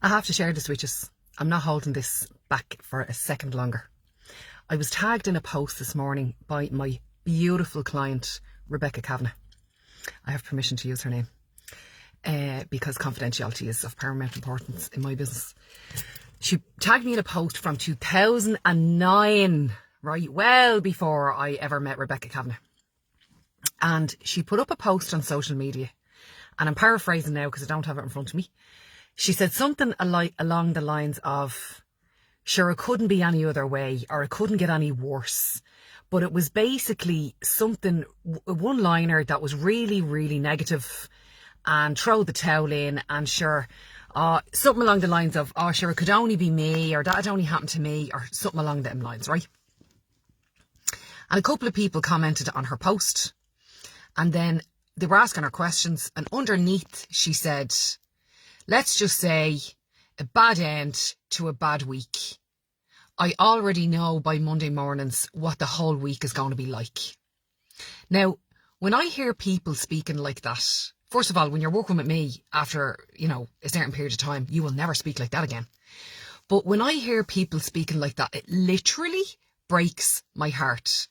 I have to share this with you. I'm not holding this back for a second longer. I was tagged in a post this morning by my beautiful client, Rebecca Kavanagh. I have permission to use her name because confidentiality is of paramount importance in my business. She tagged me in a post from 2009, right, well before I ever met Rebecca Kavanagh. And she put up a post on social media, and I'm paraphrasing now because I don't have it in front of me. She said something along the lines of, sure, it couldn't be any other way, or it couldn't get any worse. But it was basically something, a one-liner that was really, really negative, and throw the towel in, and sure, something along the lines of, oh, sure, it could only be me, or that had only happened to me, or something along them lines, right? And a couple of people commented on her post, and then they were asking her questions, and underneath she said, let's just say, a bad end to a bad week. I already know by Monday mornings what the whole week is going to be like. Now, when I hear people speaking like that, first of all, when you're working with me after, a certain period of time, you will never speak like that again. But when I hear people speaking like that, it literally breaks my heart,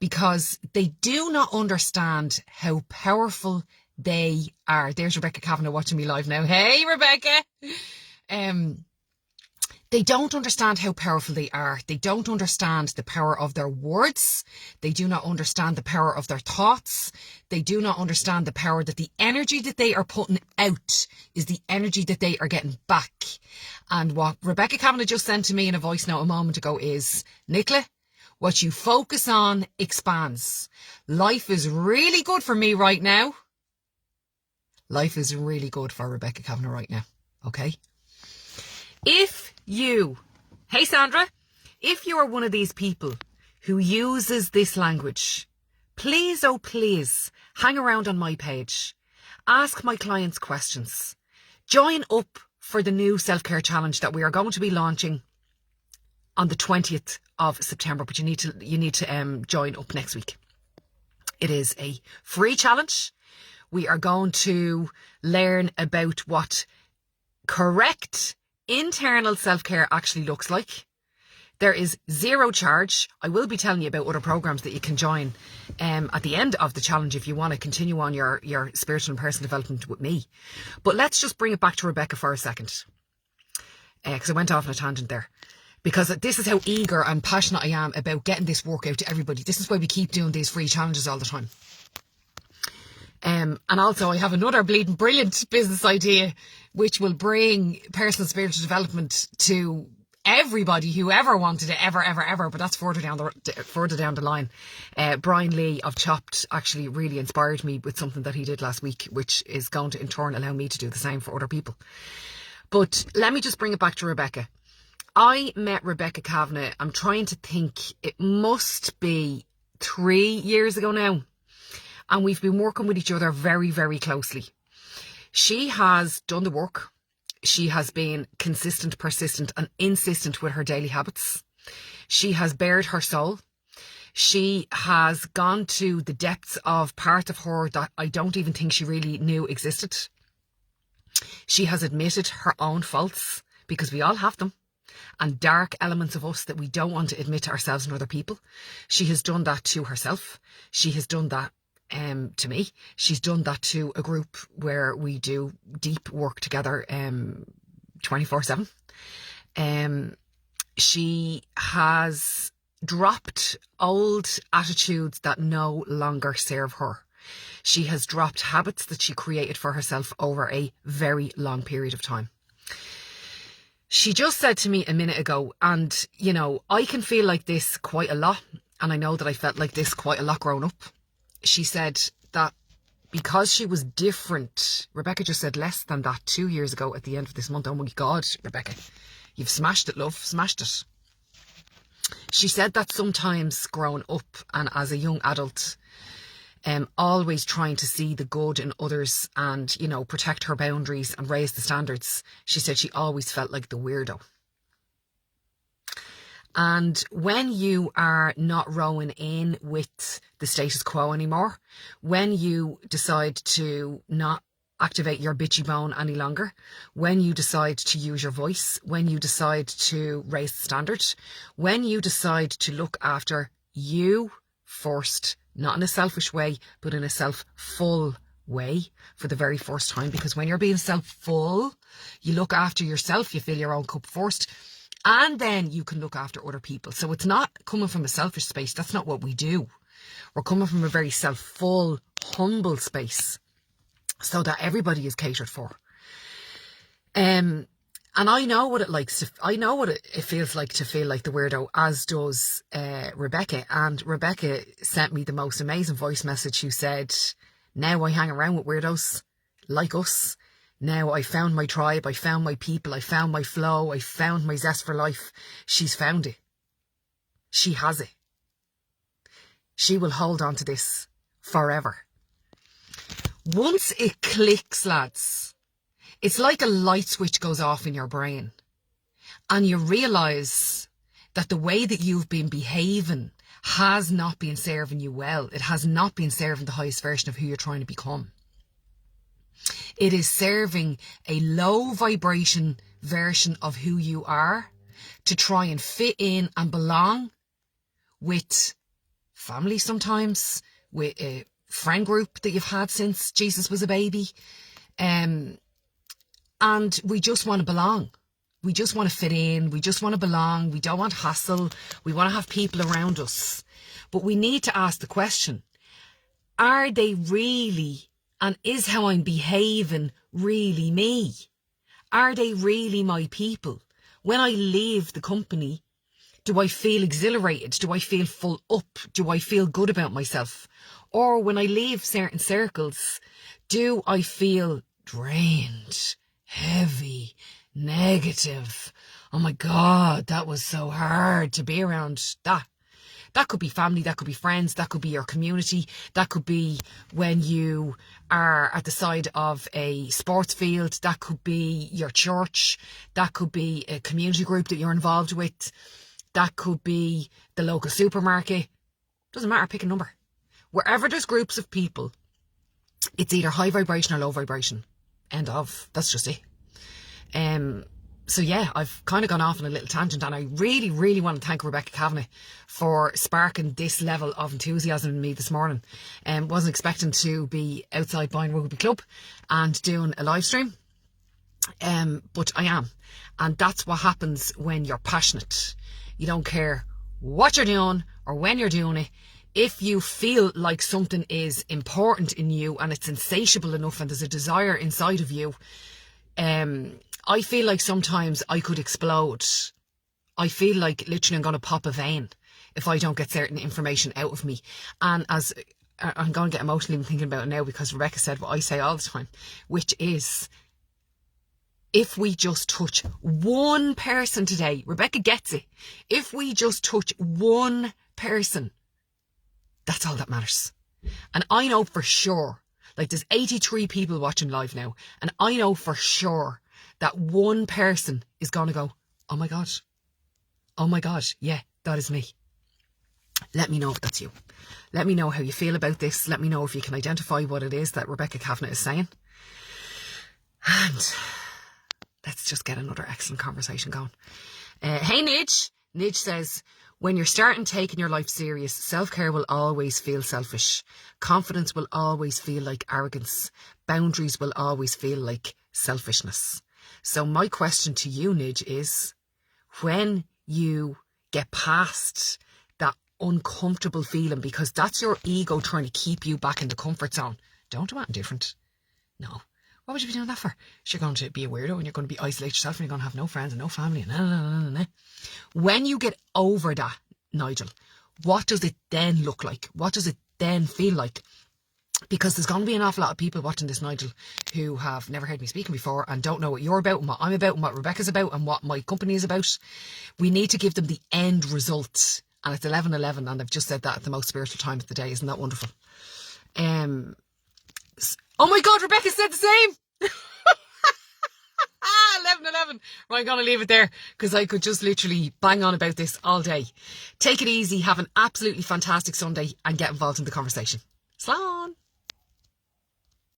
because they do not understand how powerful they are. There's Rebecca Kavanagh watching me live now. Hey, Rebecca! They don't understand how powerful they are. They don't understand the power of their words. They do not understand the power of their thoughts. They do not understand the power that the energy that they are putting out is the energy that they are getting back. And what Rebecca Kavanagh just sent to me in a voice note a moment ago is, Nicola, what you focus on expands. Life is really good for me right now. Life is really good for Rebecca Kavanagh right now. Okay? Hey Sandra, if you are one of these people who uses this language, please, oh please, hang around on my page. Ask my clients questions. Join up for the new self-care challenge that we are going to be launching on the 20th of September, but you need to join up next week. It is a free challenge. We are going to learn about what correct internal self-care actually looks like. There is zero charge. I will be telling you about other programs that you can join at the end of the challenge if you want to continue on your spiritual and personal development with me. But let's just bring it back to Rebecca for a second, because I went off on a tangent there. Because this is how eager and passionate I am about getting this work out to everybody. This is why we keep doing these free challenges all the time. And also I have another bleeding brilliant business idea which will bring personal spiritual development to everybody who ever wanted it, ever, but that's further down the line. Brian Lee of Chopped actually really inspired me with something that he did last week, which is going to in turn allow me to do the same for other people. But let me just bring it back to Rebecca. I met Rebecca Kavanagh, I'm trying to think, it must be 3 years ago now. And we've been working with each other very, very closely. She has done the work. She has been consistent, persistent and insistent with her daily habits. She has bared her soul. She has gone to the depths of part of her that I don't even think she really knew existed. She has admitted her own faults, because we all have them, and dark elements of us that we don't want to admit to ourselves and other people. She has done that to herself. She has done that to me. She's done that to a group where we do deep work together 24/7. She has dropped old attitudes that no longer serve her. She has dropped habits that she created for herself over a very long period of time. She just said to me a minute ago, and I can feel like this quite a lot, and I know that I felt like this quite a lot growing up. She said that because she was different, Rebecca just said less than that 2 years ago at the end of this month. Oh my God, Rebecca, you've smashed it, love, smashed it. She said that sometimes growing up and as a young adult, always trying to see the good in others and, protect her boundaries and raise the standards. She said she always felt like the weirdo. And when you are not rowing in with the status quo anymore, when you decide to not activate your bitchy bone any longer, when you decide to use your voice, when you decide to raise the standard, when you decide to look after you first, not in a selfish way, but in a self-full way for the very first time. Because when you're being self-full, you look after yourself, you fill your own cup first, and then you can look after other people. So it's not coming from a selfish space. That's not what we do. We're coming from a very self-full, humble space, so that everybody is catered for. And I know what I know what it feels like to feel like the weirdo, as does Rebecca. And Rebecca sent me the most amazing voice message who said, now I hang around with weirdos like us. Now I found my tribe, I found my people, I found my flow, I found my zest for life. She's found it. She has it. She will hold on to this forever. Once it clicks, lads, it's like a light switch goes off in your brain and you realise that the way that you've been behaving has not been serving you well. It has not been serving the highest version of who you're trying to become. It is serving a low vibration version of who you are to try and fit in and belong with family sometimes, with a friend group that you've had since Jesus was a baby. And we just want to belong. We just want to fit in. We just want to belong. We don't want hassle. We want to have people around us. But we need to ask the question, are they really, and is how I'm behaving really me? Are they really my people? When I leave the company, do I feel exhilarated? Do I feel full up? Do I feel good about myself? Or when I leave certain circles, do I feel drained, heavy, negative? Oh my God, that was so hard to be around that. That could be family, that could be friends, that could be your community, that could be when you are at the side of a sports field, that could be your church, that could be a community group that you're involved with, that could be the local supermarket. Doesn't matter, pick a number. Wherever there's groups of people, it's either high vibration or low vibration. End of. That's just it. So yeah, I've kind of gone off on a little tangent, and I really, really want to thank Rebecca Kavanagh for sparking this level of enthusiasm in me this morning. Wasn't expecting to be outside buying rugby club and doing a live stream, but I am. And that's what happens when you're passionate. You don't care what you're doing or when you're doing it. If you feel like something is important in you and it's insatiable enough and there's a desire inside of you, I feel like sometimes I could explode. I feel like literally I'm going to pop a vein if I don't get certain information out of me. And as I'm going to get emotional even thinking about it now, because Rebecca said what I say all the time, which is, if we just touch one person today, Rebecca gets it. If we just touch one person, that's all that matters. And I know for sure, like there's 83 people watching live now, and I know for sure that one person is going to go, oh my God, yeah, that is me. Let me know if that's you. Let me know how you feel about this. Let me know if you can identify what it is that Rebecca Kavanagh is saying. And let's just get another excellent conversation going. Hey, Nidge. Nidge says, when you're starting taking your life serious, self-care will always feel selfish. Confidence will always feel like arrogance. Boundaries will always feel like selfishness. So my question to you, Nidge, is when you get past that uncomfortable feeling, because that's your ego trying to keep you back in the comfort zone. Don't do anything different. No. What would you be doing that for? You're going to be a weirdo and you're going to be isolate yourself and you're going to have no friends and no family. And When you get over that, Nigel, what does it then look like? What does it then feel like? Because there's going to be an awful lot of people watching this, Nigel, who have never heard me speaking before and don't know what you're about and what I'm about and what Rebecca's about and what my company is about. We need to give them the end result. And it's 11:11, and I've just said that at the most spiritual time of the day. Isn't that wonderful? Oh my God, Rebecca said the same. 11:11. Right, I'm going to leave it there because I could just literally bang on about this all day. Take it easy. Have an absolutely fantastic Sunday and get involved in the conversation. Slán.